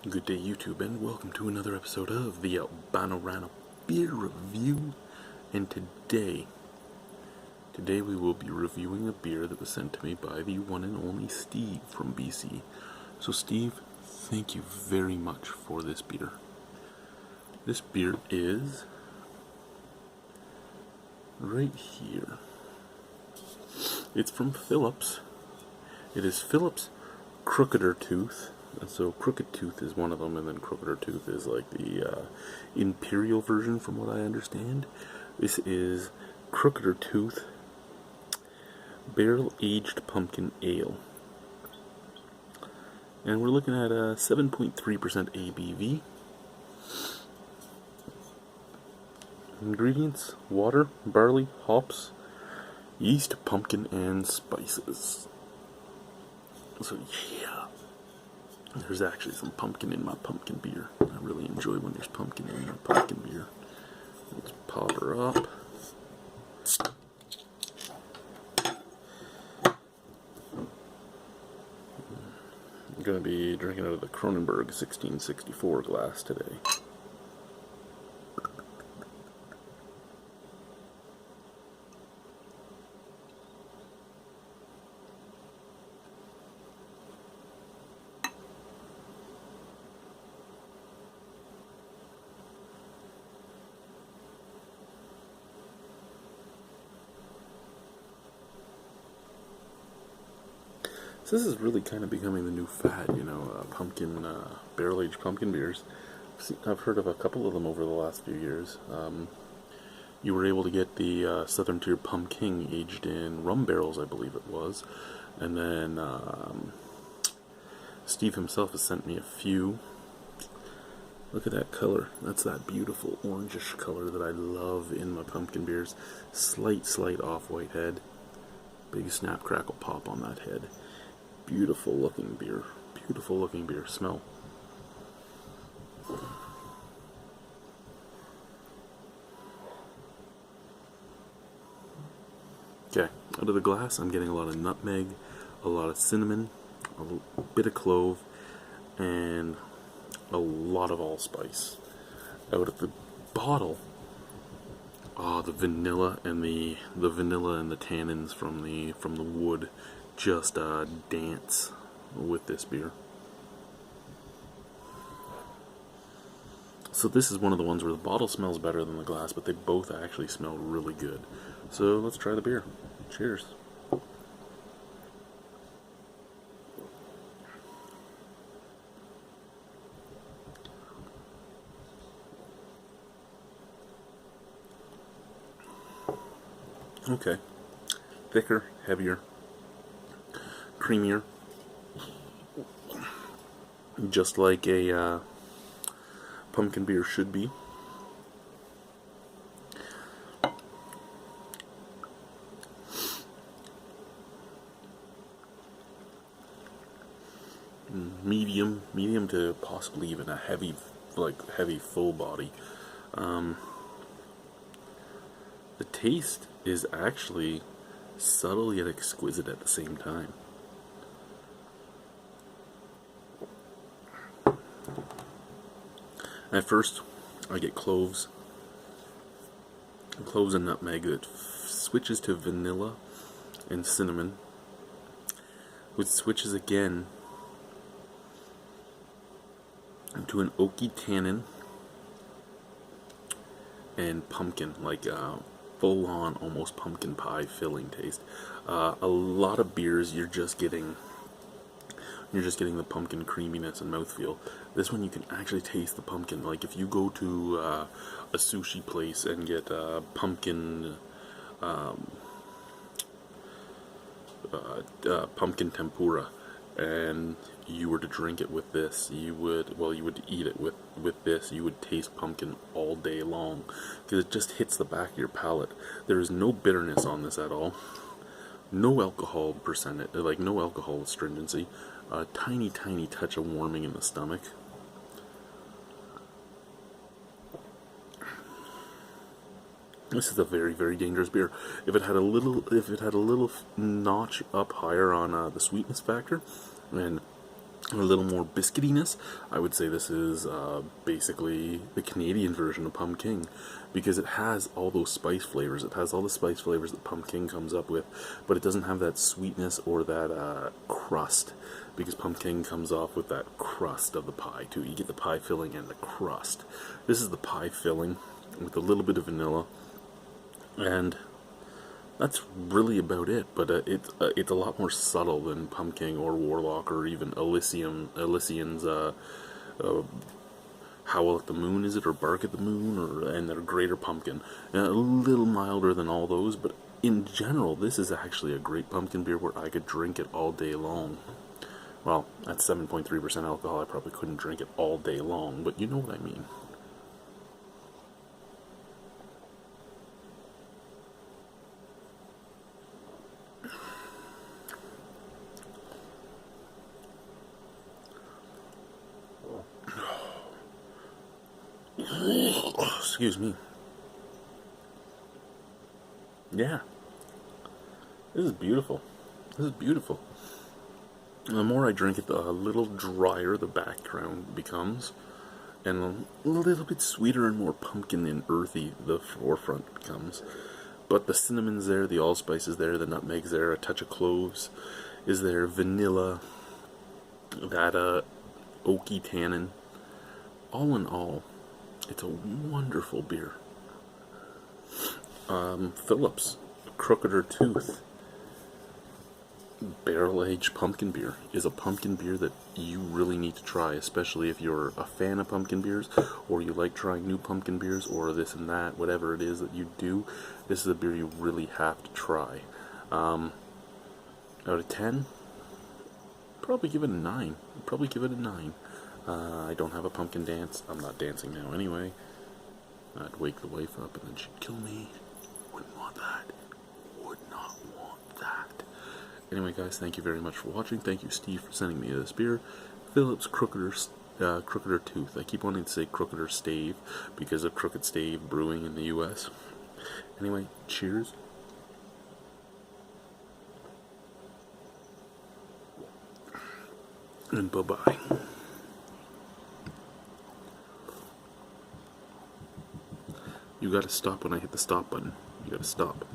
Good day, YouTube, and welcome to another episode of the Albino Rhino beer review. And today we will be reviewing a beer that was sent to me by the one and only Steve from BC. So Steve, thank you very much for this beer. This beer is right here. It's from Phillips. It is Phillips Crookeder Tooth. So Crooked Tooth is one of them, and then Crookeder Tooth is like the imperial version from what I understand. This is Crookeder Tooth Barrel Aged Pumpkin Ale. And we're looking at a 7.3% ABV. Ingredients: water, barley, hops, yeast, pumpkin, and spices. So yeah. There's actually some pumpkin in my pumpkin beer. I really enjoy when there's pumpkin in my pumpkin beer. Let's pop her up. I'm going to be drinking out of the Kronenberg 1664 glass today. So this is really kind of becoming the new fad, you know, pumpkin, barrel-aged pumpkin beers. I've heard of a couple of them over the last few years. You were able to get the Southern Tier Pumpkin aged in rum barrels, I believe it was. And then Steve himself has sent me a few. Look at that color. That's that beautiful orangish color that I love in my pumpkin beers. Slight off-white head. Big snap, crackle, pop on that head. Beautiful looking beer. Beautiful looking beer. Smell. Okay, out of the glass I'm getting a lot of nutmeg, a lot of cinnamon, a bit of clove, and a lot of allspice. Out of the bottle, the vanilla and the vanilla and the tannins from the wood just dance with this beer. So this is one of the ones where the bottle smells better than the glass, but they both actually smell really good. So let's try the beer. Cheers. Okay. Thicker, heavier, creamier, just like a pumpkin beer should be. Medium to possibly even a heavy full body. The taste is actually subtle yet exquisite at the same time. At first, I get cloves and nutmeg that switches to vanilla and cinnamon, which switches again to an oaky tannin and pumpkin, like full-on almost pumpkin pie filling taste. A lot of beers you're just getting the pumpkin creaminess and mouthfeel. This one you can actually taste the pumpkin. Like if you go to a sushi place and get pumpkin tempura, and you were to drink it with this, you would eat it with this, you would taste pumpkin all day long, because it just hits the back of your palate. There is no bitterness on this at all. No alcohol percentage, like no alcohol astringency. A tiny touch of warming in the stomach. This is a very dangerous beer. If it had a little notch up higher on the sweetness factor, and a little more biscuitiness, I would say this is basically the Canadian version of pumpkin, because it has all those spice flavors. It has all the spice flavors that pumpkin comes up with, but it doesn't have that sweetness or that crust, because pumpkin comes off with that crust of the pie too. You get the pie filling and the crust. This is the pie filling with a little bit of vanilla, and that's really about it, but it's a lot more subtle than Pumpkin or Warlock or even Elysian's Howl at the Moon, is it, or Bark at the Moon, and their Greater Pumpkin. A little milder than all those, but in general, this is actually a great pumpkin beer where I could drink it all day long. Well, at 7.3% alcohol, I probably couldn't drink it all day long, but you know what I mean. Excuse me. Yeah. This is beautiful. This is beautiful. The more I drink it, the little drier the background becomes, and a little bit sweeter and more pumpkin and earthy the forefront becomes. But the cinnamon's there, the allspice is there, the nutmeg's there, a touch of cloves is there, vanilla, that oaky tannin. All in all, it's a wonderful beer. Phillips, Crooketer Tooth, barrel-aged pumpkin beer is a pumpkin beer that you really need to try, especially if you're a fan of pumpkin beers, or you like trying new pumpkin beers, or this and that, whatever it is that you do. This is a beer you really have to try. Out of 10, probably give it a 9. Probably give it a 9. I don't have a pumpkin dance. I'm not dancing now anyway. I'd wake the wife up and then she'd kill me. Wouldn't want that. Would not want that. Anyway, guys, thank you very much for watching. Thank you, Steve, for sending me this beer. Phillips Crooketer Tooth. I keep wanting to say Crooketer Stave because of Crooked Stave Brewing in the U.S. Anyway, cheers. And bye-bye. You gotta stop when I hit the stop button. You gotta stop.